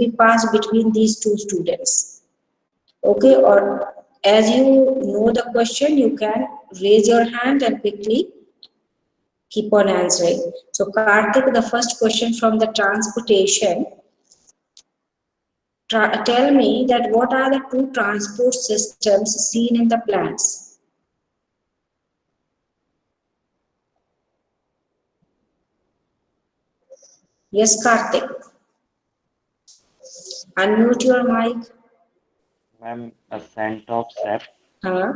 be passed between these two students. Okay, or as you know the question, you can raise your hand and quickly keep on answering. So Karthik, the first question from the transportation, tell me that what are the two transport systems seen in the plants? Yes, Karthik. Unmute your mic. Ma'am, a scent of sap Huh?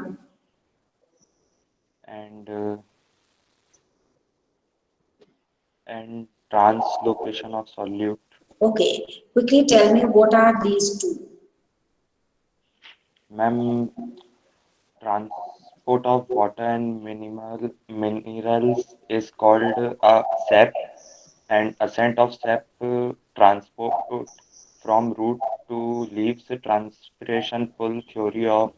and translocation of solute. Okay. Quickly tell me what are these two? Ma'am, transport of water and minimal minerals is called a sap, and ascent of sap transport from root to leaves transpiration pull theory or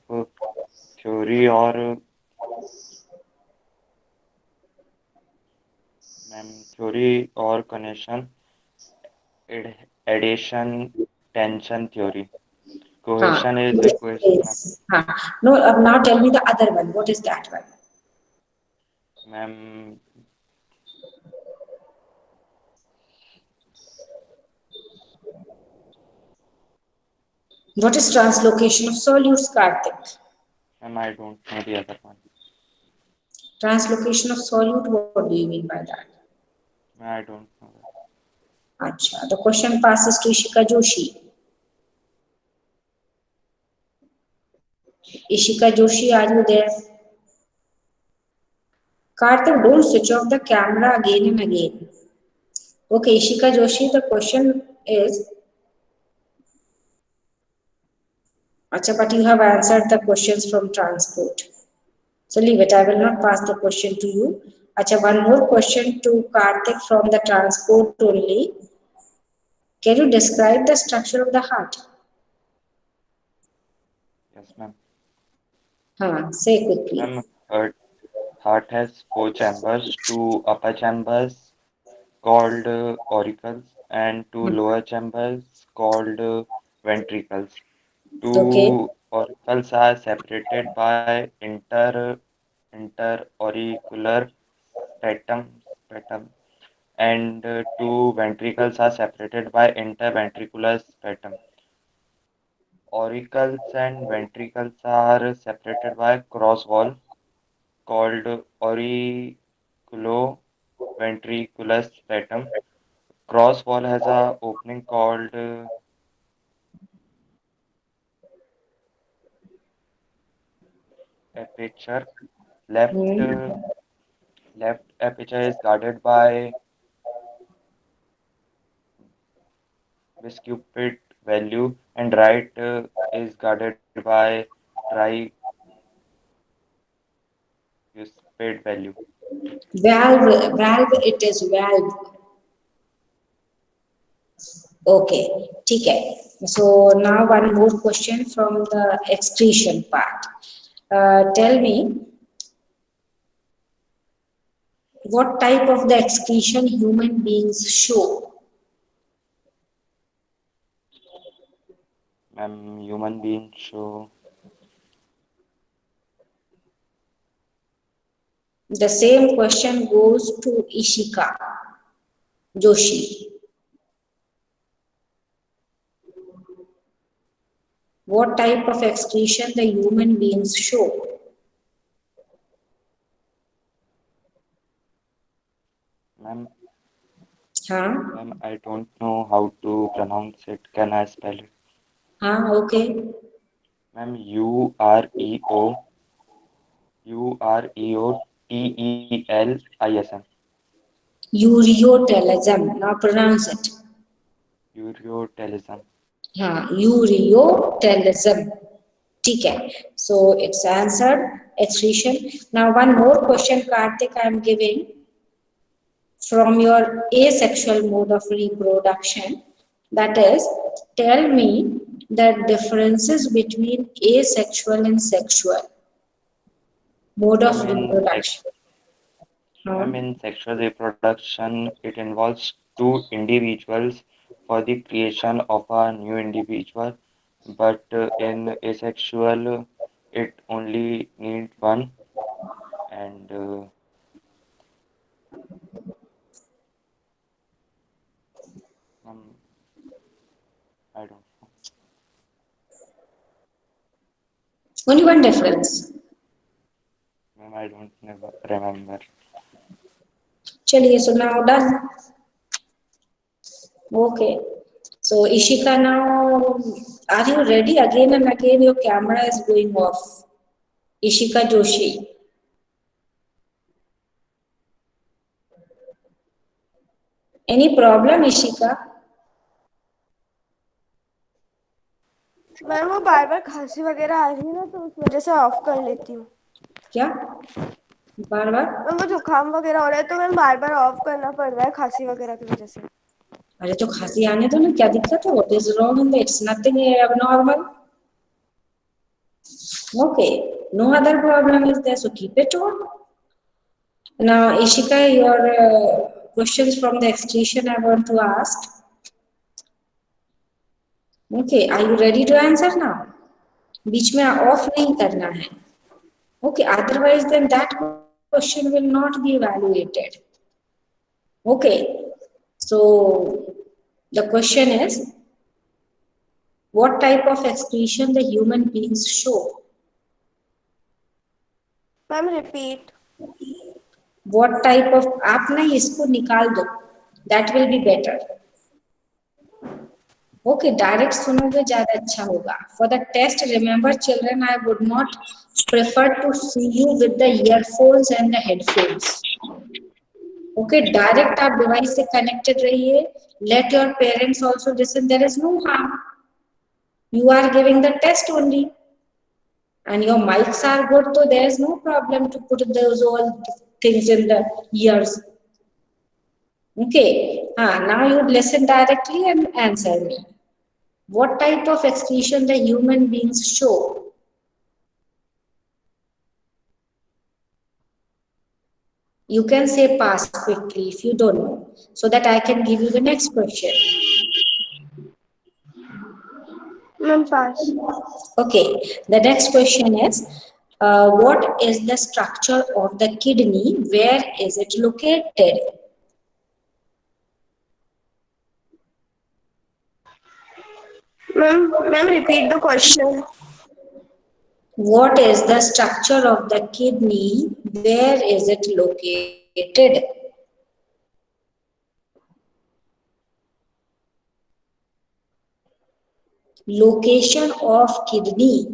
theory or connection addition tension theory. Huh? Cohesion is It equation, ma'am. is. Huh. No, now tell me the other one. What is that one? Ma'am, What is translocation of solutes, Karthik? ma'am, I don't know the other one. Translocation of solute, what do you mean by that? I don't know that. Acha. The question passes to Ishika Joshi. Ishika Joshi, are you there? Karthik, don't switch off the camera again and again. Okay, Ishika Joshi, the question is, Acha, but you have answered the questions from transport. So leave it. I will not pass the question to you. Acha, one more question to Karthik from the transport only. Can you describe the structure of the heart? Yes, ma'am. Say quickly. Ma'am, heart has four chambers, two upper chambers called auricles and two lower chambers called ventricles. Okay. Two auricles are separated by interauricular stratum and two ventricles are separated by interventricular stratum. Auricles and ventricles are separated by cross wall called auriculoventricular stratum. Cross wall has a opening called aperture. Left Hmm. left aperture is guarded by biscuit value and right is guarded by tricuspid value. Valve, it is valve. Okay, ठीक So now one more question from the excretion part. Tell me what type of the excretion human beings show? Human beings show The same question goes to Ishika Joshi. What type of excretion the human beings show? ma'am Huh? ma'am I don't know how to pronounce it. Can I spell it? Huh? Okay. Ma'am ureotelism. Ureotelism. Now pronounce it. Ureotelism. हाँ ureotelism ठीक है so it's answered excretion now one more question Karthik I am giving from your asexual mode of reproduction that is tell me the differences between asexual and sexual mode of Ma'am in sex reproduction huh? Ma'am in sexual reproduction it involves two individuals for the creation of a new individual, but in asexual, it only need one, and um, I don't know. Only one difference. Ma'am, I don't never remember. Chaliye, so now done. Okay. So Ishika, now are you ready? Again and again your camera is going off. Ishika Joshi. Any problem, Ishika? Ma'am वो बार बार खांसी वगैरह आ रही है ना तो उस वजह से ऑफ कर लेती हूँ। क्या? बार बार? मैम वो जुकाम वगैरह हो रहा है तो मैम बार बार ऑफ करना पड़ रहा है खांसी वगैरह की वजह से। अरे तो खांसी आने दो ना, क्या दिक्कत है? What is wrong in that? It's nothing abnormal. Okay, no other problem is there, so keep it on. Now Ishika, your questions from the excretion I want to ask. Okay, are you ready to answer now? बीच में of नहीं करना है. Okay, otherwise then that question will not be evaluated. Okay, so the question is, what type of excretion the human beings show? Ma'am repeat. What type of, आप ना इसको निकाल दो, that will be better. Okay, direct सुनोगे ज्यादा अच्छा होगा. For the test, remember children, I would not prefer to see you with the earphones and the headphones. Okay, direct आप device से connected रहिए. Let your parents also listen. There is no harm. You are giving the test only, and your mics are good, so there is no problem to put those all things in the ears. Okay, now you listen directly and answer me. What type of excretion the human beings show? You can say pass quickly if you don't know, so that I can give you the next question. Ma'am pass. Okay, the next question is, what is the structure of the kidney? Where is it located? Ma'am repeat the question. What is the structure of the kidney? Where is it located? Location of kidney.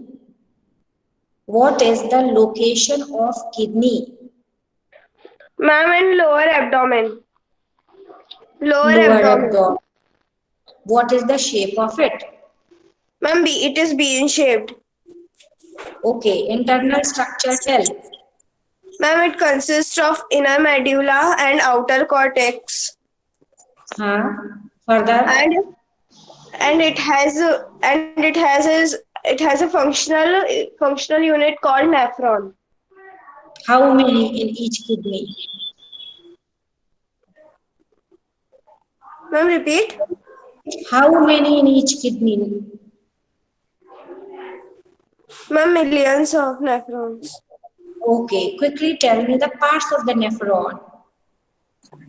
What is the location of kidney? Ma'am in lower abdomen. Lower Lower abdomen. abdomen. What is the shape of it? Ma'am B it is bean shaped. Okay, internal structure tell. Ma'am it consists of inner medulla and outer cortex. Further. And it has a functional unit called nephron. How many in each kidney? Ma'am, repeat. How many in each kidney? Ma'am, millions of nephrons. Okay, quickly tell me the parts of the nephron.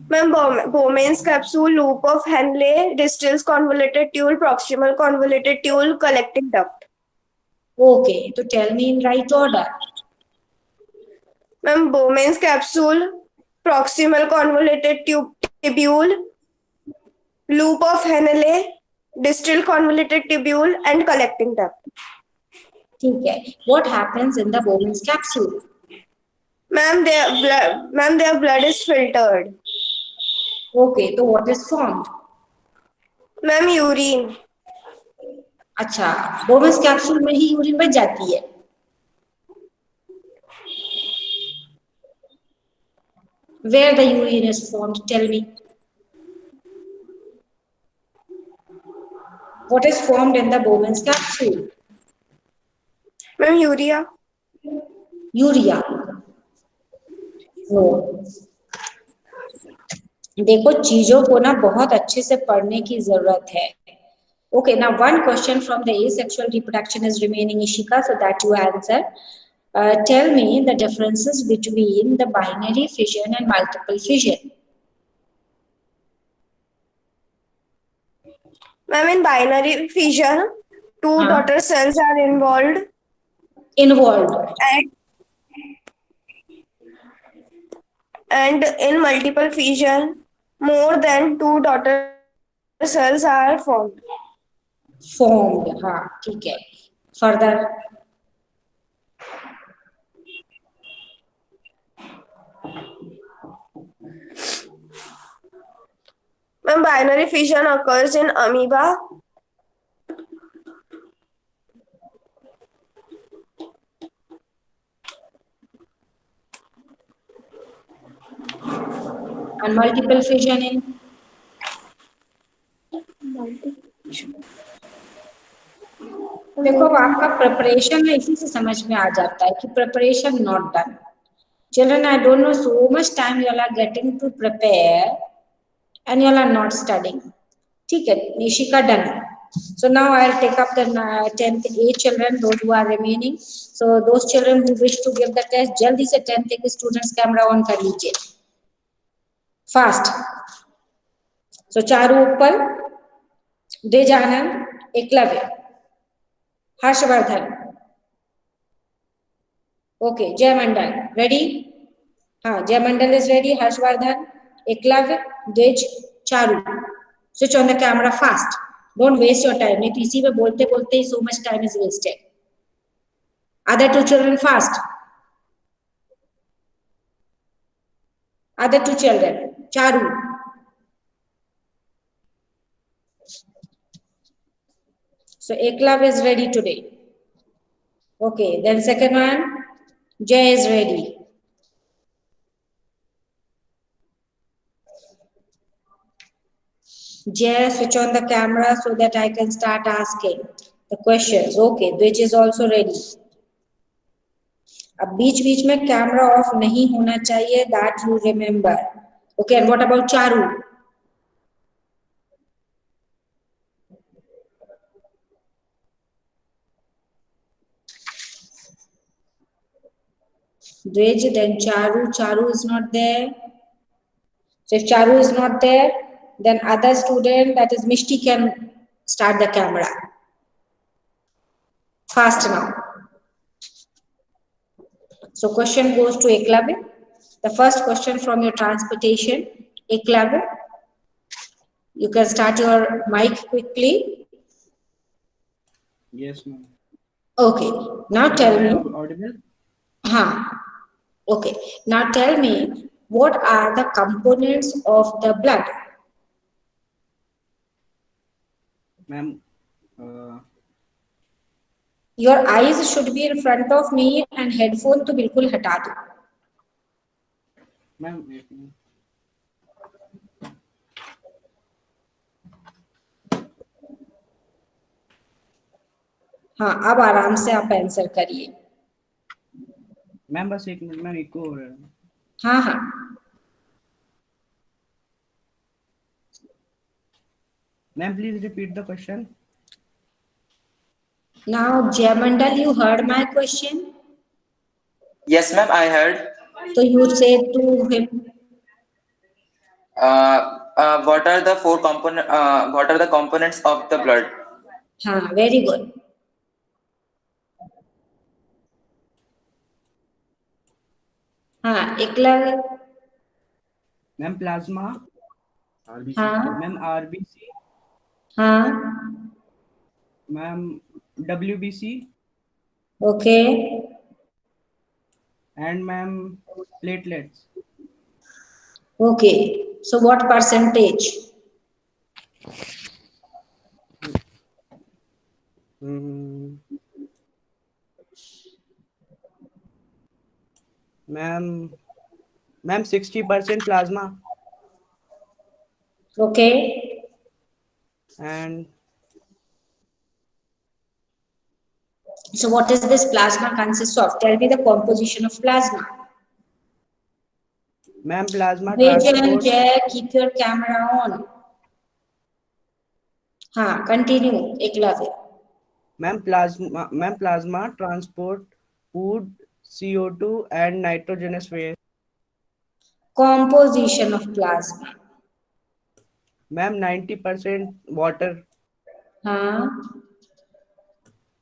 Ma'am, Bowman's capsule, loop of Henle, distal convoluted tube, proximal convoluted tube, collecting duct. Okay, so tell me in right order. Ma'am, Bowman's capsule, proximal convoluted tubule, loop of Henle, distal convoluted tubule, and collecting duct. Okay, what happens in the Bowman's capsule? Ma'am, their blood is filtered. Okay, so what is formed? Ma'am, urine. अच्छा, Bowman's capsule में ही urine बच जाती है. Where the urine is formed, tell me. What is formed in the Bowman's capsule? Ma'am, urea. Urea. No. देखो चीजों को ना बहुत अच्छे से पढ़ने की जरूरत है. Okay, now one question from the asexual reproduction is remaining, Ishika, so that you answer. Tell me the differences between the binary fission and multiple fission. Ma'am, in binary fission, two daughter cells are involved, Involved. and in multiple fission, more than two daughter cells are formed. Formed. हाँ ठीक है. Further. Ma'am, binary fission occurs in amoeba. And multiple fission in. देखो आपका preparation है, इसी से समझ में आ जाता है कि preparation not done. Children, I don't know so much time you all are getting to prepare and you all are not studying. ठीक है, Nishika done. So now I'll take up the 10th A children, those who are remaining. So those children who wish to give the test, जल्दी से 10th A के students camera on कर लीजिए. Fast. So Charu Utpal, देजानंद, Eklavya, Harshvardhan. Okay, Jay Mandal, ready? हाँ, Jay Mandal is ready. Harshvardhan, Eklavya, Dej, Charu. Switch on the camera fast. Don't waste your time. नहीं तो इसी में बोलते बोलते ही so much time is wasted. Other two children fast. Other two children. Charu. So Eklavya is ready today. Okay, then second one, Jay is ready. Jay, switch on the camera so that I can start asking the questions. Okay, Dwej is also ready. अब बीच बीच में camera off नहीं होना चाहिए, that you remember. Okay, and what about Charu? Dwej, then Charu. Charu is not there. So if Charu is not there, then other student, that is Mishti, can start the camera. Fast now. So question goes to Eklavya. The first question from your transportation, Eklavya. You can start your mic quickly. Yes, ma'am. Okay. Now tell me. Audible? Okay. Now tell me, what are the components of the blood? Ma'am, Your eyes should be in front of me and headphone to बिल्कुल हटा दो. ma'am, हाँ, अब आराम से आप answer करिए. Ma'am बस एक मिनट मैम, इको हो रहा है. हाँ. Ma'am, please repeat the question. Now, Jayamandal, you heard my question? Yes, ma'am, I heard. So you say to him. What are the what are the components of the blood? Very good. Eklavya. Ma'am, plasma. RBC. Ma'am, RBC. Ma'am, WBC. Okay. And ma'am, platelets. Okay. So what percentage? Ma'am, 60% plasma. Okay. And so what is this plasma consists of? Tell me the composition of plasma. Ma'am, plasma Vision, transport. Jay, keep your camera on. हाँ, continue, Eklavya. Ma'am, plasma transport food, CO2 and nitrogenous waste. Composition of plasma. Ma'am, 90% water. हाँ,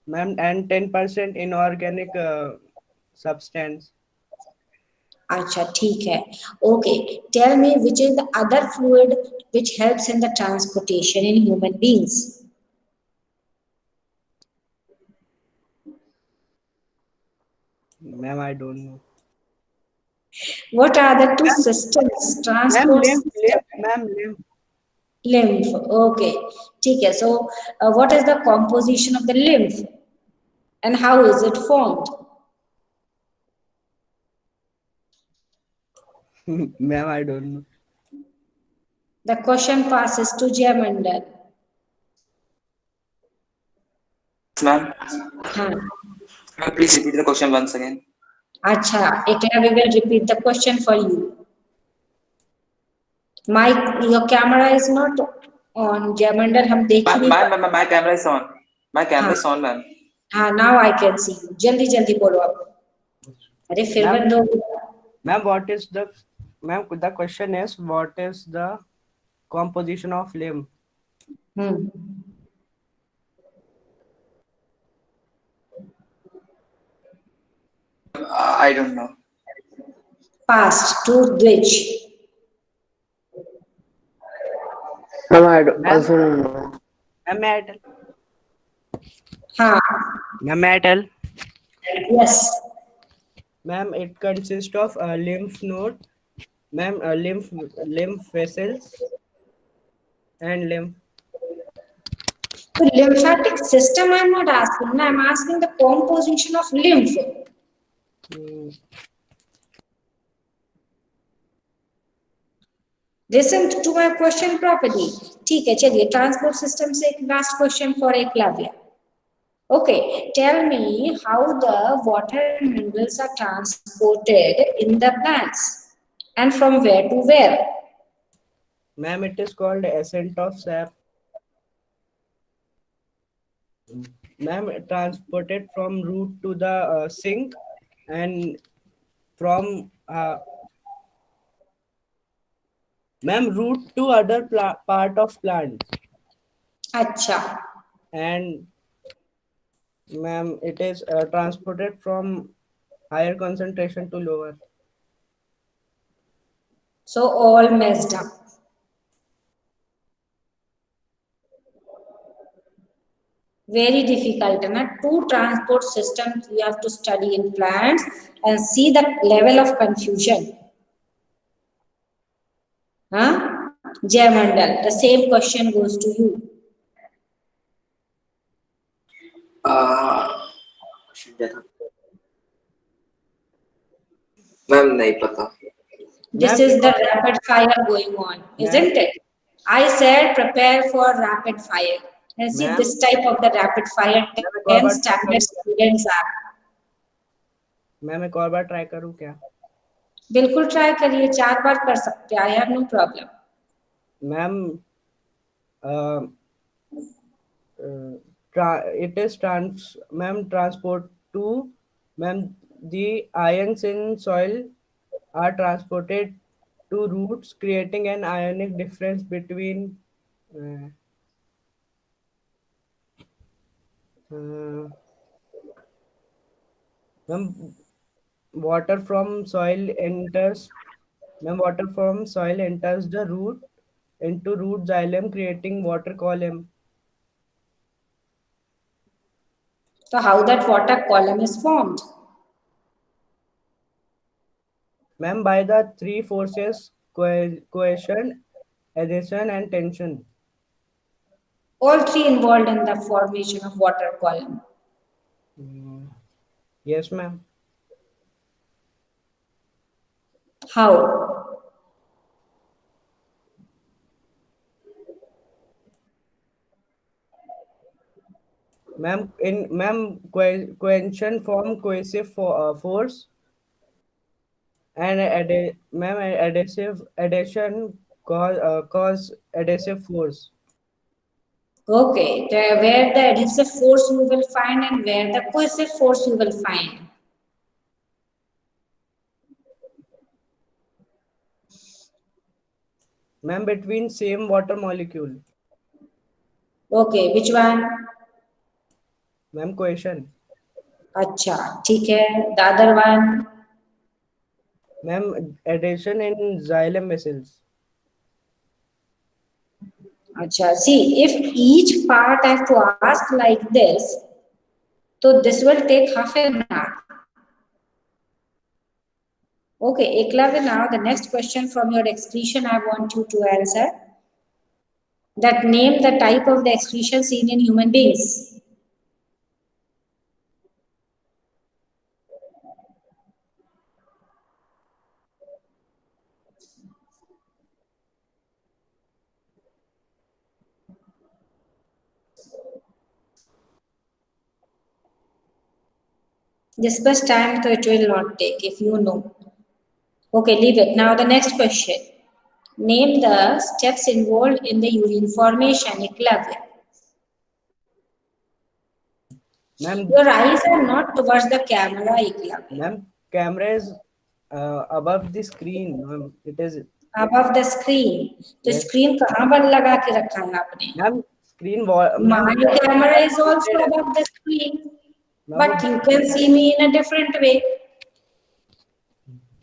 Ma'am, and 10% inorganic substance. अच्छा ठीक है. Okay, tell me which is the other fluid which helps in the transportation in human beings. Ma'am, I don't know. What are the two systems? Ma'am, Transport lymph, system. ma'am, lymph. Lymph. Okay, ठीक है. So, what is the composition of the lymph and how is it formed? Ma'am, I don't know. The question passes to Jayamandal. Ma'am, हाँ. please repeat the question once again. अच्छा, Eklavya will repeat the question for you. Mike, your camera is not on. Jayamandal, हम देख ही नहीं पा. My camera is on. My camera हाँ, is on, ma'am. हाँ, now I can see you. जल्दी जल्दी बोलो अब. अरे फिर Ma'am, बंद हो. ma'am, the question is, what is the composition of lymph? Hmm. I don't know. Past to bridge. Ma'am, Ma'am, also don't know. ma'am, may I tell? हाँ. Ma'am, may I tell? Yes. Ma'am, it consists of a lymph node, ma'am, lymph vessels and lymph. So lymphatic system I'm not asking. I'm asking the composition of lymph. Mm, Listen to my question properly. ठीक है, चलिए transport system से एक last question for Eklavya. Okay, tell me how the water minerals are transported in the plants and from where to where? Ma'am, it is called ascent of sap. Ma'am, transported from root to the sink and from ma'am, root to other part of plant. अच्छा. And ma'am, it is transported from higher concentration to lower. So all messed up. Very difficult. Na? Two transport systems we have to study in plants and see the level of confusion. Huh? Jay Mandal, the same question goes to you. Ma'am नहीं पता. This Ma'am, is the rapid fire going on, isn't it? I said prepare for rapid fire. And see, ma'am, this type of the rapid fire ma'am, एक और 10 बार try standard करूँ क्या? students are. Ma'am, एक और बार try करूँ क्या? बिल्कुल try करिए, 4 बार कर सकते हैं. I have no problem. Ma'am, uh, it is transport to ma'am, the ions in soil are transported to roots, creating an ionic difference between uh, uh, ma'am, water from soil enters water from soil enters the root into root xylem, creating water column. So how that water column is formed? Ma'am, by the three forces cohesion, adhesion, and tension. All three involved in the formation of water column. Mm, yes, ma'am. How? Ma'am, cohesion form cohesive force. and ma'am, addition cause adhesive force. Okay, where the adhesive force you will find and where the cohesive force you will find. Ma'am, between same water molecule. Okay, which one? Ma'am, question. अच्छा, ठीक है. The other one. Ma'am, addition in xylem vessels. अच्छा, see, if each part I have to ask like this, so this will take half an hour. Okay, Eklavya, now the next question from your excretion I want you to answer. That name the type of the excretion seen in human beings. This much time, so it will not take if you know. Okay, leave it. Now the next question. Name the steps involved in the urine formation. Eklavya. Ma'am, Your eyes are not towards the camera, Eklavya. ma'am, camera is above the screen. Ma'am, it is. Above the screen. तो Yes. screen कहाँ पर लगा के रखा है आपने? Ma'am, screen wall. My camera is also above the screen, but you can see me in a different way,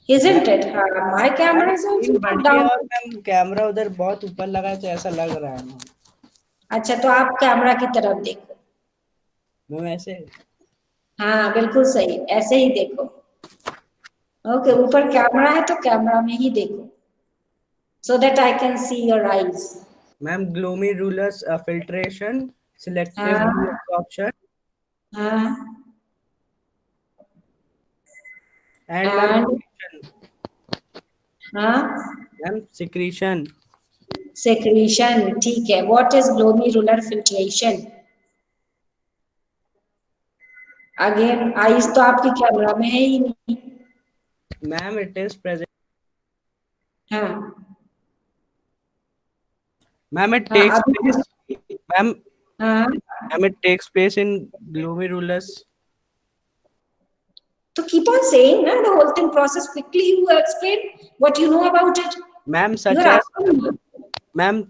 isn't it? My camera is also screen not बड़ी है down. और मैम कैमरा उधर बहुत ऊपर लगा है तो ऐसा लग रहा है मैम. अच्छा, तो आप कैमरा की तरफ देखो. मैम ऐसे. हाँ, बिल्कुल सही, ऐसे ही देखो. ओके, ऊपर कैमरा है तो कैमरा में ही देखो, so that I can see your eyes. Ma'am glomerular filtration selective हाँ, ऑप्शन हाँ, एंड मैम and हाँ, मैम सिक्रीशन. secretion, ठीक है. What is glomerular filtration? Again eyes तो आपकी कैमरा में है ही नहीं. Ma'am it is present. हाँ, मैम इट हाँ, टेक्स अभी प्लेस. मैम हाँ, ma'am it takes place in glomerular. तो keep on saying ना the whole thing process quickly. You explain what you know about it. Ma'am You such are as asking me. Ma'am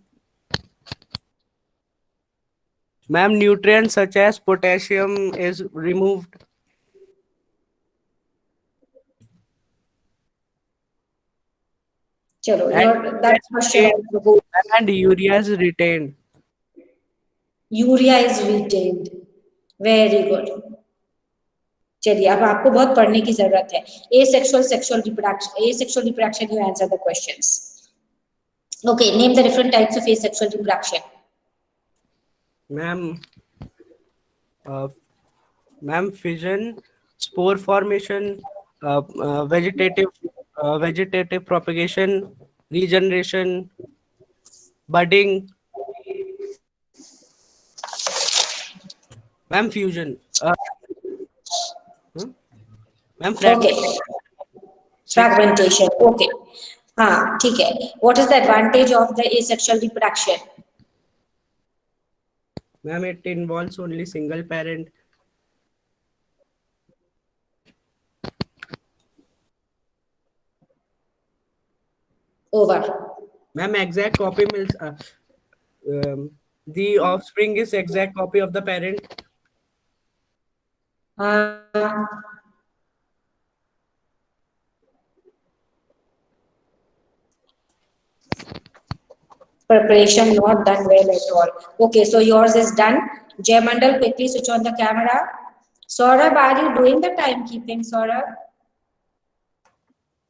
ma'am nutrients such as potassium is removed चलो, and your that question also goes. and urea is retained. Urea is retained. Very good. चलिए, अब आपको बहुत पढ़ने की जरूरत है. Asexual sexual reproduction. Asexual reproduction. You answer the questions. Okay, name the different types of asexual reproduction. Ma'am, ma'am, fission, spore formation, vegetative propagation, regeneration, budding. Ma'am, fusion. Ma'am, Okay. Fragmentation. Okay. हाँ, ठीक है. What is the advantage of the asexual reproduction? Ma'am, it involves only single parent. Over. Ma'am, exact copy means the offspring is exact copy of the parent. Preparation not done well at all. Okay, so yours is done. Jay Mandal, quickly switch on the camera. Saurabh, are you doing the timekeeping, Saurabh?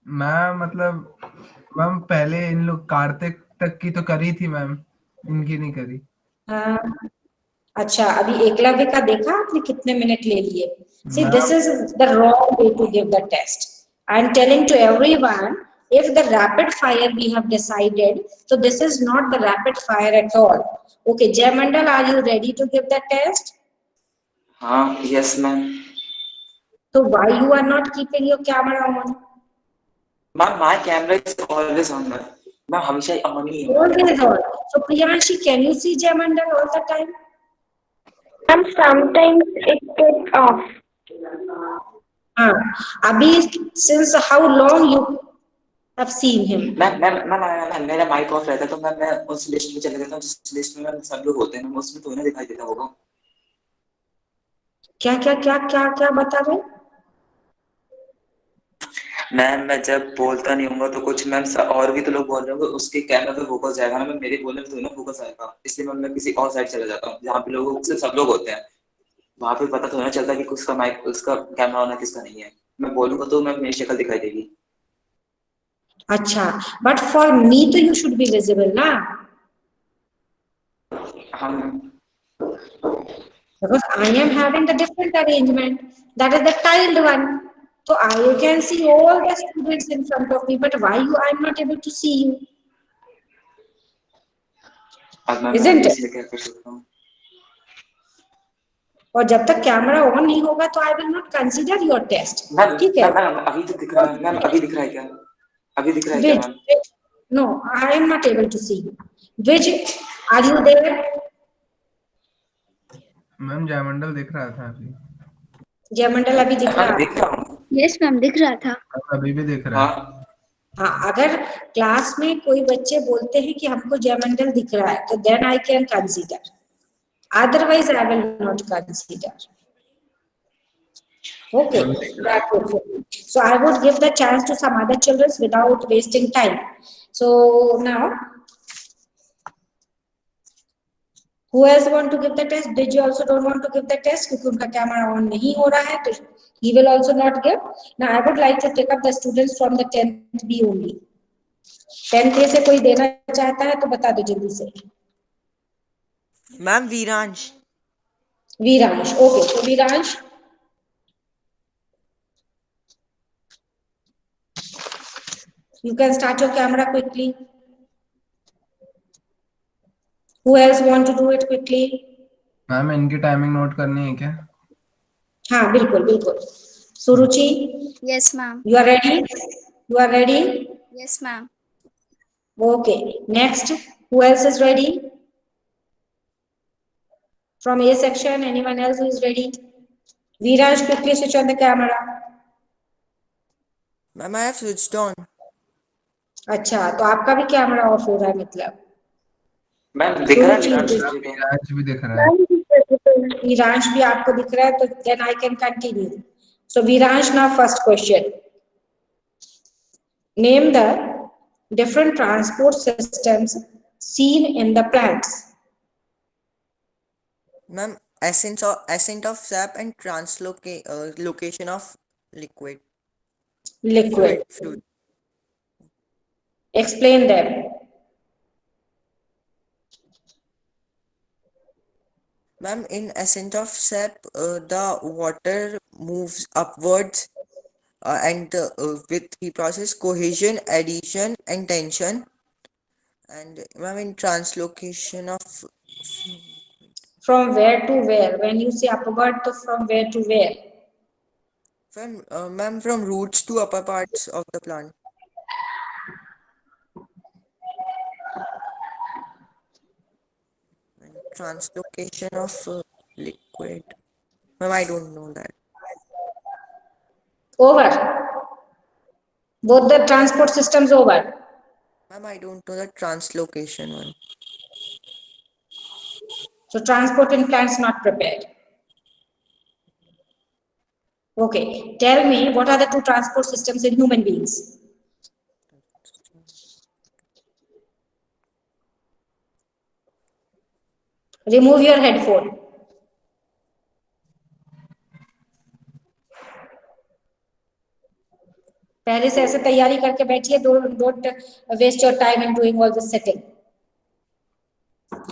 Ma'am मतलब ma'am पहले इन लोग कार्तिक तक की तो करी थी ma'am, इनकी नहीं करी. हाँ. अच्छा, अभी एकलव्य का देखा आपने कितने मिनट ले लिए? See, this is the wrong way to give the test. I am telling to everyone, if the rapid fire we have decided, so this is not the rapid fire at all. Okay, Jay Mandal, are you ready to give the test? Yes, ma'am. So why you are not keeping your camera on? Ma'am, my camera is always on. Ma'am, हमेशा on ही है. Always on. So Priyanshi, can you see Jayamandal all the time? And sometimes it gets off. हाँ. अभी since how long you have seen him? Ma'am मेरा mic off रहता है तो मैं उस लिस्ट में चले जाता हूँ जिस लिस्ट में मैम सब लोग होते हैं, मैम उसमें तो ना दिखाई देता होगा. क्या क्या क्या क्या क्या बता रहे? मैम मैं जब बोलता नहीं हूँ तो कुछ मैम और भी तो लोग बोल रहे होंगे, उसके कैमरा पे फोकस जाएगा ना, मैं मेरे बोलने में तो ना फोकस आएगा, इसलिए मैं किसी और साइड चला जाता हूँ जहाँ पे लोग से सब लोग होते हैं. वहां पे पता तो ना चलता कि किसका माइक उसका कैमरा ऑन है किसका नहीं है. मैं बोलूंगा तो मैं मेरी शक्ल दिखाई देगी. अच्छा, but for me तो you should be visible ना? हाँ Because I am having the different arrangement. That is the tiled one. So I can see all the students in front of me, but why you I am not able to see you? अब मैं Isn't it? इसलिए क्या कर सकता हूँ. और जब तक कैमरा ऑन नहीं होगा तो I will not consider your test. Ma'am ठीक है? मैम अभी तो दिख रहा है. मैम अभी दिख रहा है क्या? अभी दिख रहा है क्या Which? Ma'am? No, I am not able to see you. Which are you there? Ma'am जयमंडल दिख रहा था अभी. जयमंडल अभी दिख रहा मैम है. दिख रहा हूँ. Yes, ma'am, दिख रहा था. अभी भी दिख रहा है. हाँ हाँ, अगर क्लास में कोई बच्चे बोलते हैं कि हमको जयमंडल दिख रहा है तो then I can consider, otherwise I will not consider. Okay, that would be. So I would give the chance to some other children without wasting time. So now, who else want to give the test? Did you also don't want to give the test क्योंकि उनका camera on नहीं हो रहा है तो he will also not give. Now I would like to take up the students from the 10th B only. 10th A से कोई देना चाहता है तो बता दो जल्दी से. Ma'am Viransh. Viransh. Okay, so Viransh. You can start your camera quickly. Who else want to do it quickly? Ma'am इनकी टाइमिंग नोट करनी है क्या? हाँ बिल्कुल बिल्कुल. सुरुचि, Yes, ma'am. you are ready? You are ready? Yes, ma'am. Okay. Next, who else is ready? From A section, anyone else who is ready? Viraj, quickly switch on the camera. Ma'am I have switched on. अच्छा, तो आपका भी camera off हो रहा है मतलब. Ma'am दिख रहा है सुरुचि, वीरांश जी को. विराज भी दिख रहा है. वीरांश भी आपको दिख रहा है तो then I can continue. So Viransh, now first question. Name the different transport systems seen in the plants. Ma'am ascent of sap and location of liquid. Liquid. Fluid. Explain them. Ma'am, in ascent of sap, the water moves upwards and with the process cohesion, adhesion, and tension. And ma'am, in translocation of From where to where? When you say upward, to from where to where? ma'am, from roots to upper parts of the plant. And translocation of liquid. Ma'am, I don't know that. Over. Both the transport systems over. Ma'am, I don't know the translocation one. So transport in plants not prepared. Okay. Tell me what are the two transport systems in human beings? Remove your headphone. पहले से ऐसे तैयारी करके बैठिए. Don't waste your time in doing all this setting.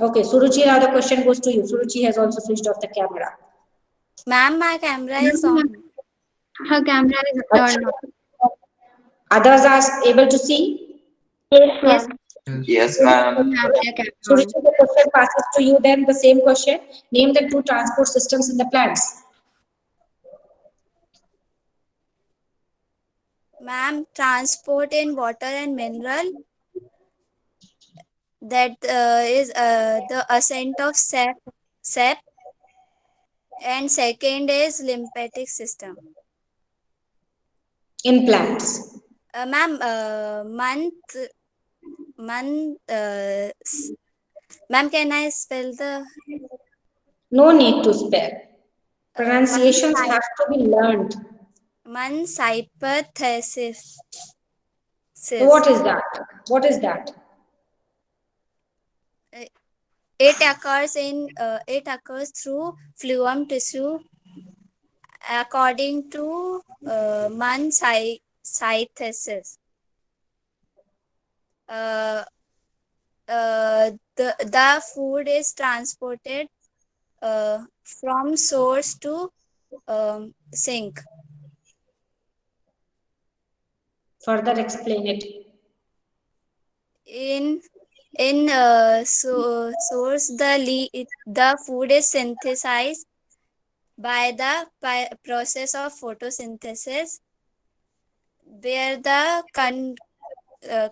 Okay, Suruchi, now the question goes to you. Suruchi has also switched off the camera. Ma'am, my camera is on. Her camera is turned on. Others are able to see? Yes, ma'am. Yes ma'am. Suruchi, the question passes to you then, the same question. Name the two transport systems in the plants. Ma'am, transport in water and mineral, that is the ascent of sap, and second is lymphatic system. In plants. Ma'am, ma'am, can I spell the No need to spell. month? Pronunciations have to be learned. Month hypothesis. What is that? What is that? It occurs through phloem tissue according to Mann hypothesis. Uh, the food is transported from source to sink. Further explain it. In source, the food is synthesized by the process of photosynthesis, where the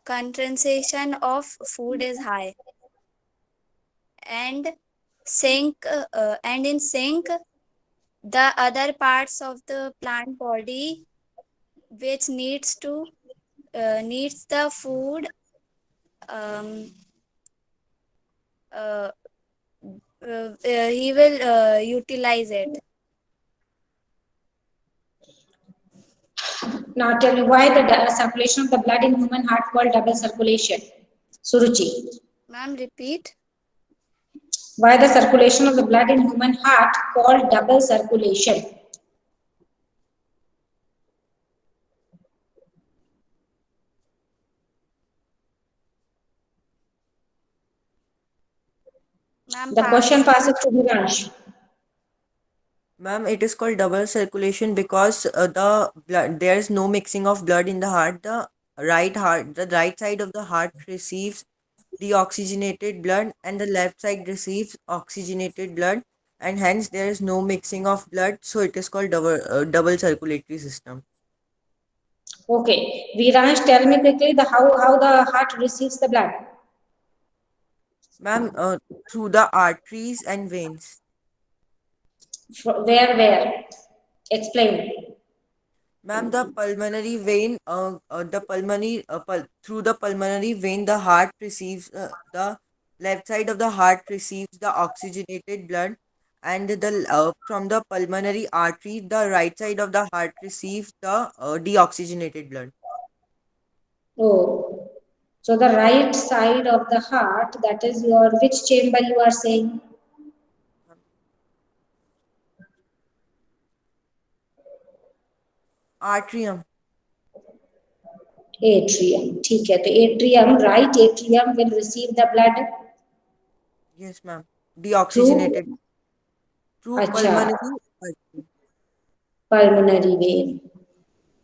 concentration of food is high, and in sink, the other parts of the plant body which needs the food, um, uh, he will utilize it. Now tell me why the circulation of the blood in human heart called double circulation. Suruchi. Ma'am, repeat. Why the circulation of the blood in human heart called double circulation? Ma'am, The question passes to Viransh. Ma'am, it is called double circulation because there is no mixing of blood in the heart. The right side of the heart receives deoxygenated blood, and the left side receives oxygenated blood, and hence there is no mixing of blood. So it is called double circulatory system. Okay, Viransh, tell me quickly the how the heart receives the blood. Ma'am, through the arteries and veins. Where? Explain. Ma'am, the pulmonary vein, through the pulmonary vein, the heart receives the left side of the heart receives the oxygenated blood, and from the pulmonary artery, the right side of the heart receives the deoxygenated blood. Oh, so the right side of the heart, that is your which chamber you are saying? Atrium. Atrium. ठीक है, तो atrium, right atrium will receive the blood Yes, ma'am. Deoxygenated through अच्छा pulmonary artery. pulmonary vein.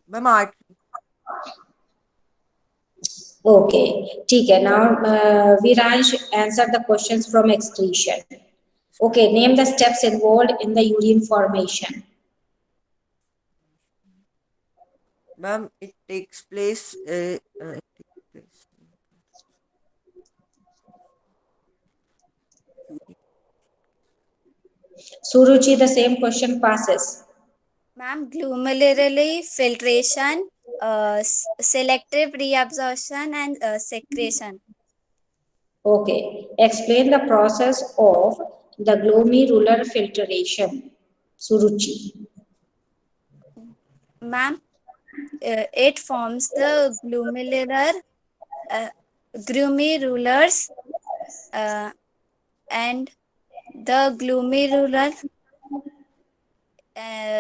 Ma'am, artery. Okay, ठीक है. Now Viransh answer the questions from excretion. Okay, name the steps involved in the urine formation. Ma'am, it takes place. It takes place. Suruchi, the same question passes. Ma'am, glomeruli filtration, selective reabsorption, and secretion. Okay, explain the process of the glomerular filtration. Suruchi. Ma'am, it forms the glomerulars, and the glomerular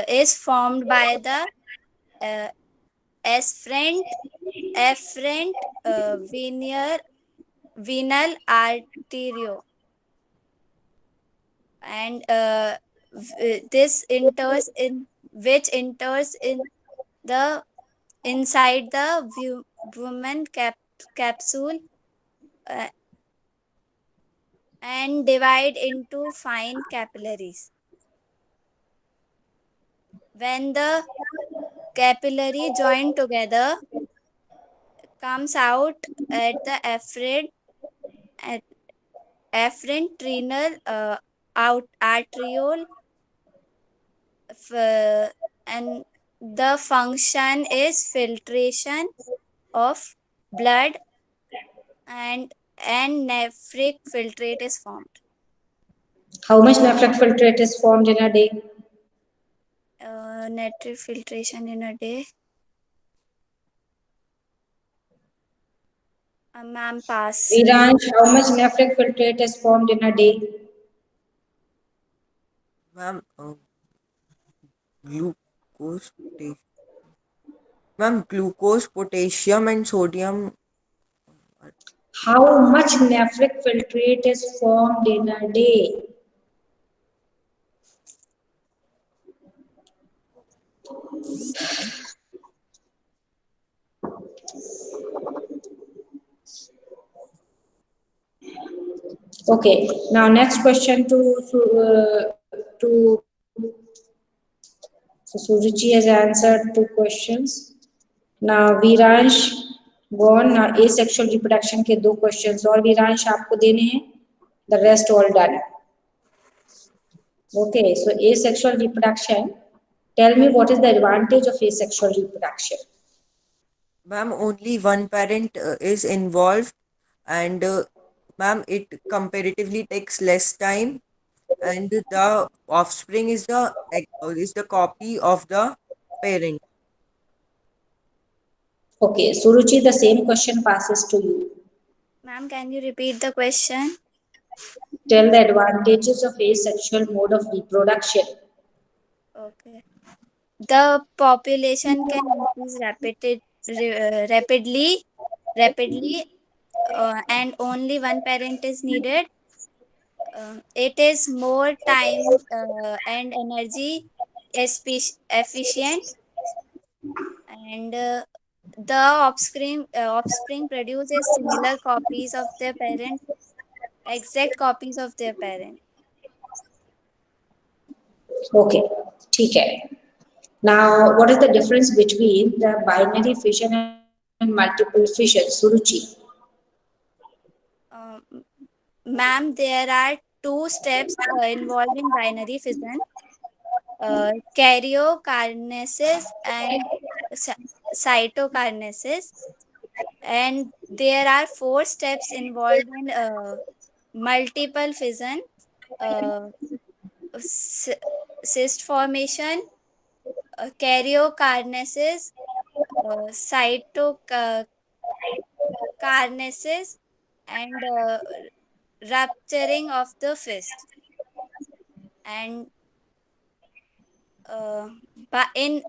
is formed by the uh, afferent venal arterio, and this enters in which enters in the inside the woman capsule, uh, and divide into fine capillaries. When the capillary joined together comes out at the at afferent renal out arteriole and the function is filtration of blood and nephric filtrate is formed. How much nephric filtrate is formed in a day? Nephric filtration in a day. Ma'am, pass. Viransh, how much nephric filtrate is formed in a day? Ma'am, glucose, potassium. Ma'am, glucose, potassium, and sodium. How much nephric filtrate is formed in a day? Okay, now next question so Suruchi has answered 2 questions. Now Viransh, go on. Now asexual reproduction के 2 questions और Viransh आपको देने हैं. The rest all done. Okay, so asexual reproduction. Tell me what is the advantage of asexual reproduction? Ma'am, only one parent is involved, and ma'am, it comparatively takes less time, and the offspring is the copy of the parent. Okay, Suruchi, the same question passes to you. Ma'am, can you repeat the question? Tell the advantages of asexual mode of reproduction. Okay. The population can increase rapidly, and only one parent is needed. It is more time and energy efficient, and the offspring produces similar copies of their parent, exact copies of their parent. Okay, ठीक है. Now, what is the difference between the binary fission and multiple fission? Suruchi. Ma'am, there are 2 steps involved in binary fission: karyokinesis and cytokinesis, and there are 4 steps involved in multiple fission: uh, cyst formation, karyokinesis, cytokinesis, and rupturing of the fist. And but in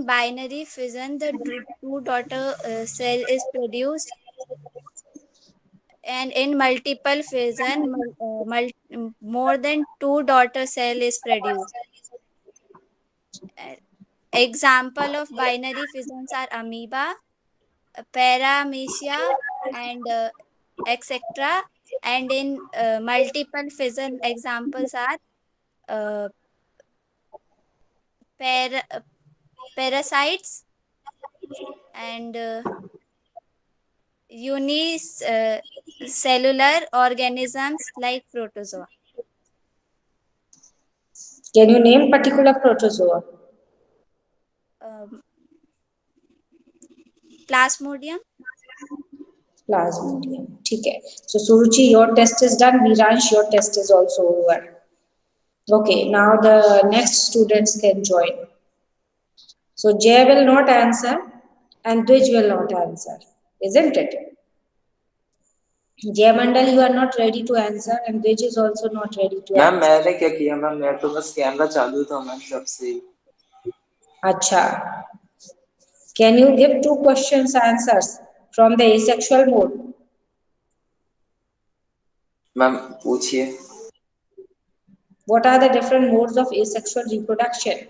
binary fission, the two daughter cell is produced, and in multiple fission, more than 2 daughter cell is produced. Example of binary fissions are amoeba, paramecia, and etc. And in multiple fission examples are uh, parasites and unicellular organisms like protozoa. Can you name particular protozoa? Plasmodium. Plasmodium. ठीक है. So Suruchi, your test is done. Viransh, your test is also over. Okay, now the next students can join. So Jay will not answer and Dwij will not answer, isn't it? Jay Mandal, you are not ready to answer and Dwij is also not ready to ma'am answer. मैंने क्या किया ma'am, मैं तो बस camera चालू था ma'am सबसे. अच्छा. Can you give 2 questions answers from the asexual mode? Ma'am पूछिए. What are the different modes of asexual reproduction?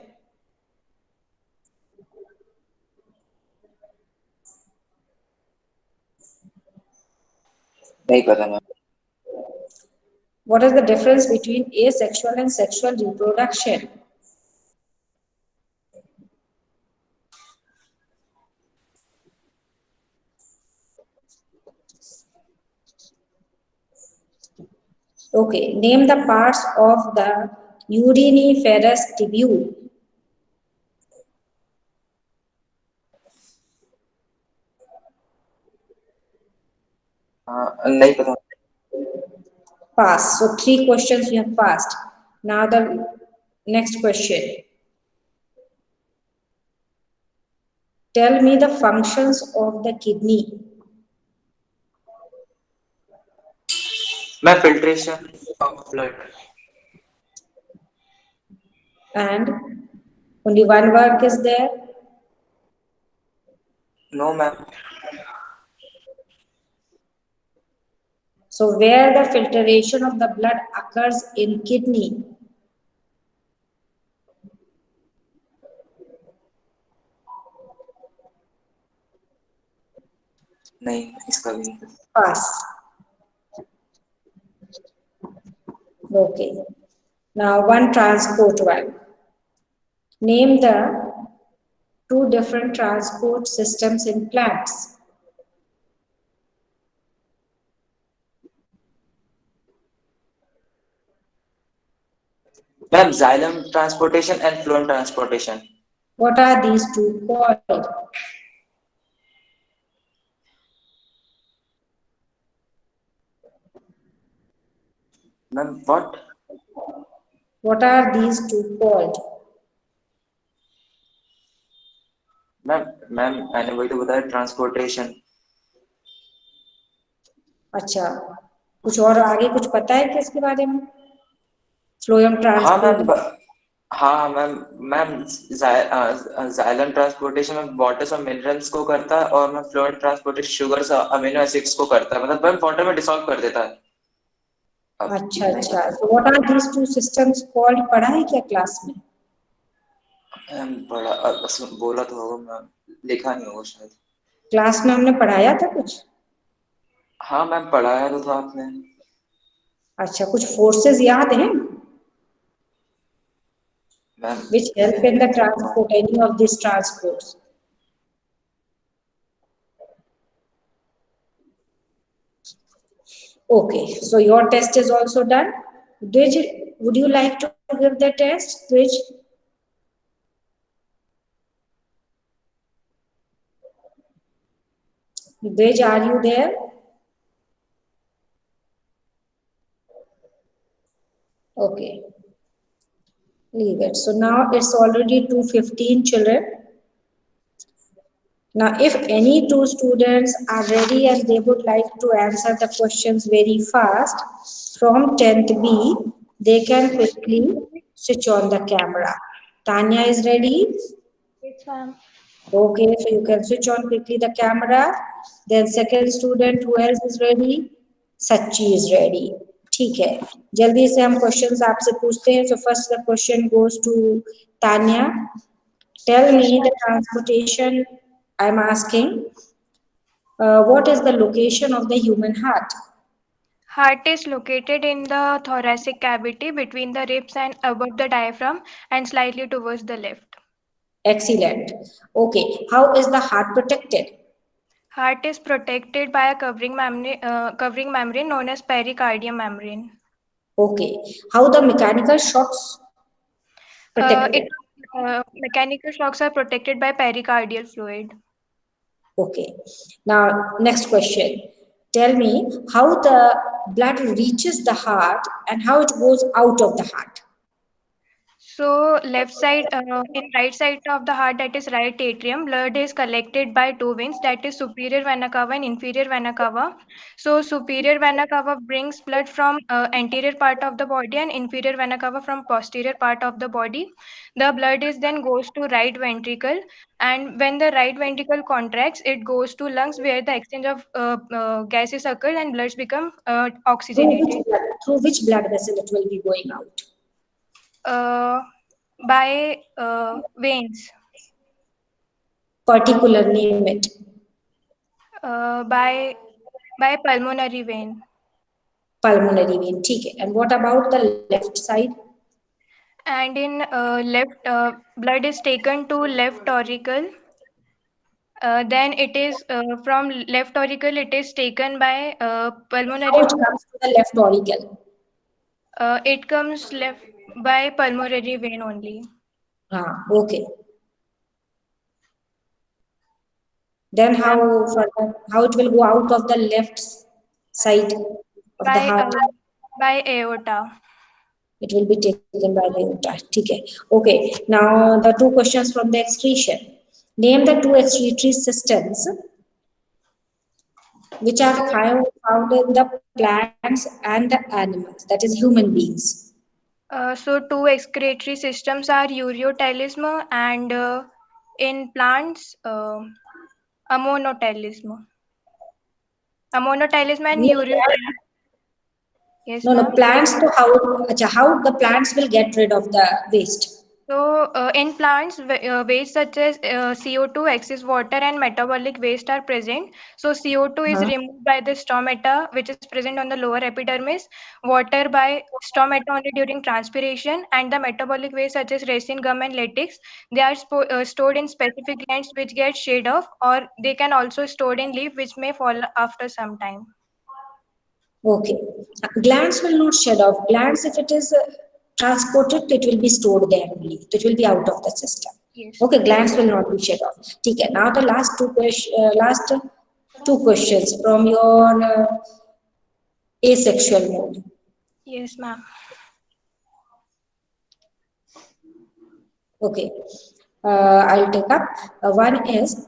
नहीं पता ma'am. What is the difference between asexual and sexual reproduction? Okay, name the parts of the uriniferous tubule. नहीं पता। Pass. So 3 questions you have passed. Now the next question. Tell me the functions of the kidney. मैं filtration of blood. And only one work is there. No, ma'am. So where the filtration of the blood occurs in kidney? नहीं, इसका भी नहीं। Pass. Okay. Now one transport valve. Name the two different transport systems in plants. Ma'am, xylem transportation and phloem transportation. What are these two called? Ma'am, what? What are these two called? Ma'am मैंने वही तो बताया, transportation. अच्छा, कुछ और आगे कुछ पता है क्या इसके बारे में? फ्लोएम हाँ ट्रांसपोर्ट। मैम, हाँ मैम, जाइलम ट्रांसपोर्टेशन में वाटर्स और मिनरल्स को करता है, और मैम फ्लोएम ट्रांसपोर्टेशन शुगर्स और अमीनो एसिड्स को करता है, मतलब मैम वाटर में डिसॉल्व कर देता है। अच्छा अच्छा, so what are these two systems called? पढ़ा है क्या क्लास में? मैम पढ़ा, बोला तो होगा मैम, लिखा नहीं होगा शायद। क्लास में हमने पढ़ाया था कुछ? हाँ मैम, पढ़ाया तो था आपने। अच्छा, कुछ फोर्सेस याद हैं? Ma'am Which help in the transport, any of these transports? Okay, so your test is also done. Did would you like to give the test, Twitch? Dej, are you there? Okay. Leave it. So now it's already 2:15, children. Now, if any two students are ready and they would like to answer the questions very fast from 10th B, they can quickly switch on the camera. Tanya is ready? Yes, ma'am. Okay, so you can switch on quickly the camera. Then second student, who else is ready? Sachi is ready. ठीक है, जल्दी से हम questions आपसे पूछते हैं. So first the question goes to Tanya. Tell me the transportation. I'm asking, what is the location of the human heart? Heart is located in the thoracic cavity between the ribs and above the diaphragm and slightly towards the left. Excellent. Okay, how is the heart protected? Heart is protected by a covering membrane known as pericardium membrane. Okay, how the mechanical shocks protected? Mechanical shocks are protected by pericardial fluid. Okay, now next question. Tell me how the blood reaches the heart and how it goes out of the heart. So left side, in right side of the heart, that is right atrium, blood is collected by two veins, that is superior vena cava and inferior vena cava. So superior vena cava brings blood from anterior part of the body and inferior vena cava from posterior part of the body. The blood is then goes to right ventricle, and when the right ventricle contracts, it goes to lungs where the exchange of gases occurs and bloods become oxygenated. Through which blood vessel it will be going out? By veins. Particular name it. By pulmonary vein. Pulmonary vein. ठीक है. And what about the left side? And in left, blood is taken to left auricle. Then it is from left auricle, it is taken by pulmonary. How it comes to the left auricle? It comes left by pulmonary vein only. Okay. Then how further, how it will go out of the left side of the By heart? by aorta. It will be taken by the aorta. Okay. Okay. Now the two questions from the excretion. Name the two excretory systems which are found in the plants and the animals, that is human beings. So two excretory systems are ureotelism and in plants ammonotelism. Ammonotelism and No, ureotelism. Yes, no, ma'am. plants. So how the plants will get rid of the waste? So, in plants, waste such as CO2, excess water, and metabolic waste are present. So, CO2 is Huh? removed by the stomata, which is present on the lower epidermis, water by stomata only during transpiration, and the metabolic waste such as resin, gum, and latex, they are stored in specific glands which get shed off, or they can also stored in leaf which may fall after some time. Okay. Glands will not shed off. Glands, if it is transported, it will be stored there only. It will be out of the system. Yes. Okay, glands will not be shed off. Okay. Now the last two questions from your asexual mode. Yes, ma'am. Okay. I'll take up. One is,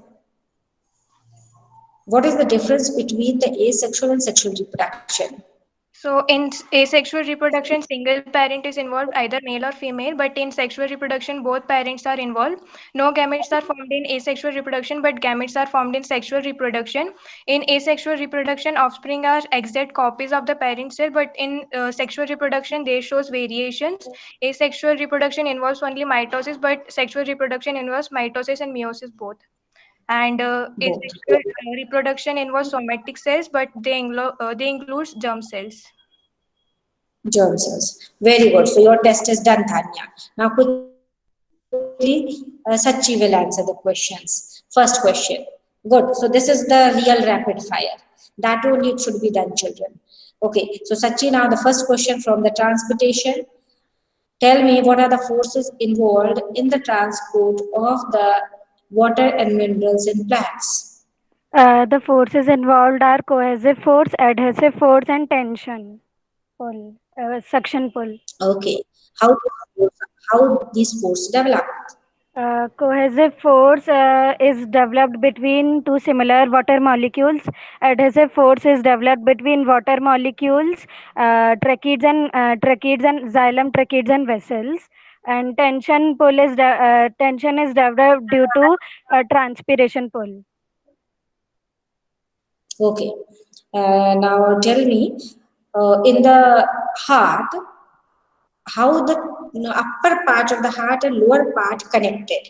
what is the difference between the asexual and sexual reproduction? So in asexual reproduction, single parent is involved, either male or female, but in sexual reproduction, both parents are involved. No gametes are formed in asexual reproduction, but gametes are formed in sexual reproduction. In asexual reproduction, offspring are exact copies of the parent cell, but in sexual reproduction, they shows variations. Asexual reproduction involves only mitosis, but sexual reproduction involves mitosis and meiosis both. And Both. asexual reproduction involves somatic cells, but they include germ cells. Germ cells. Very good. So your test is done, Tanya. Now quickly, Sachi will answer the questions. First question. Good. So this is the real rapid fire. That only it should be done, children. Okay. So Sachi, now the first question from the transportation. Tell me, what are the forces involved in the transport of the water and minerals in plants? The forces involved are cohesive force, adhesive force, and tension pull, suction pull. Okay. How these forces develop? Cohesive force is developed between two similar water molecules. Adhesive force is developed between water molecules, tracheids and xylem tracheids and vessels. And tension is developed due to transpiration pull. Okay. Now tell me, in the heart, how the upper part of the heart and lower part connected?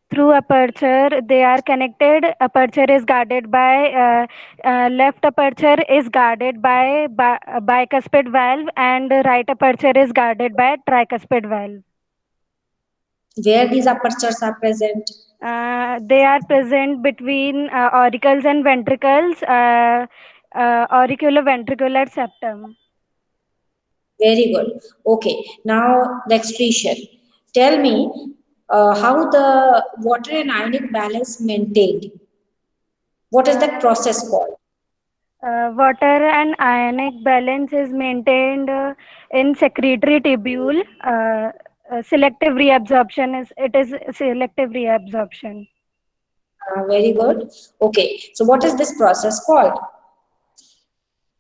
Through aperture, they are connected. Aperture is guarded by left aperture is guarded by bicuspid valve, and right aperture is guarded by tricuspid valve. Where these apertures are present? They are present between auricles and ventricles, auriculoventricular septum. Very good. Okay. Now the excretion. Tell me how the water and ionic balance maintained. What is that process called? Water and ionic balance is maintained in secretory tubule. Selective reabsorption is selective reabsorption. Very good. Okay. So what is this process called?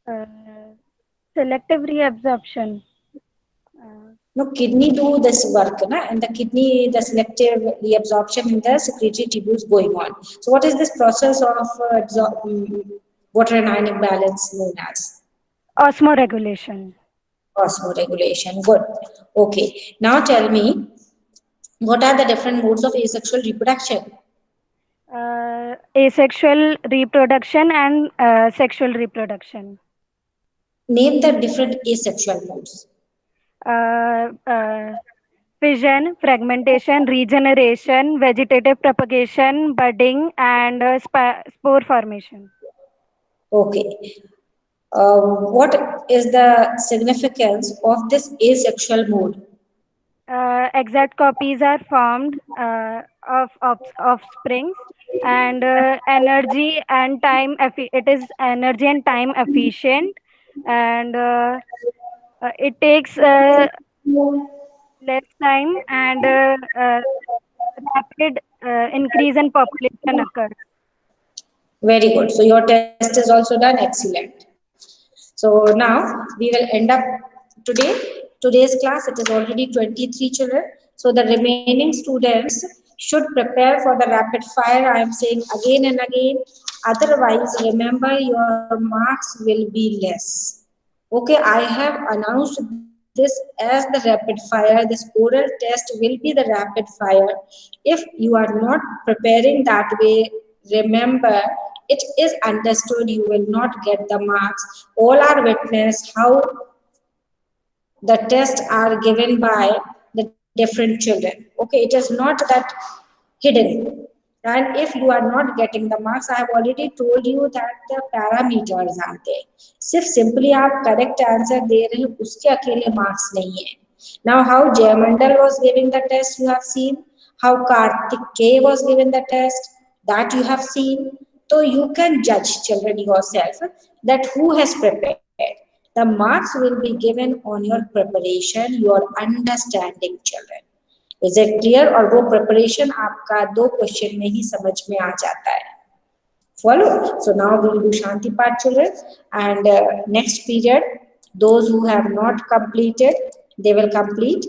Uh, Selective reabsorption. No, kidney do this work, na? And the kidney, the selective reabsorption in the secretory tubules going on. So what is this process of water and ionic balance known as? Osmoregulation. Osmoregulation. Good. Okay. Now tell me, what are the different modes of asexual reproduction? Asexual reproduction and sexual reproduction. Name the different asexual modes. Fission, fragmentation, regeneration, vegetative propagation, budding, and spore formation. Okay. What is the significance of this asexual mode? Exact copies are formed of offsprings, and energy and time it is energy and time efficient, and it takes less time, and rapid increase in population occurs. Very good. So your test is also done. Excellent. So now we will end up today. Today's class, it is already 23 children. So the remaining students should prepare for the rapid fire. I am saying again and again. Otherwise, remember your marks will be less. Okay, I have announced this as the rapid fire. This oral test will be the rapid fire. If you are not preparing that way, remember, it is understood you will not get the marks. All are witness how the tests are given by the different children. Okay, it is not that hidden. And if you are not getting the marks, I have already told you that the parameters are there. सिर्फ simply आप correct answer दे रहे हैं, उसके अकेले marks नहीं है. Now how Jayamandal was giving the test, you have seen. How Karthik K was given the test, that you have seen. So you can judge children yourself that who has prepared. The marks will be given on your preparation, your understanding, children. Is it clear? और वो preparation आपका 2 question में ही समझ में आ जाता है. Follow? So now we will do Shanti part, children, and next period, those who have not completed, they will complete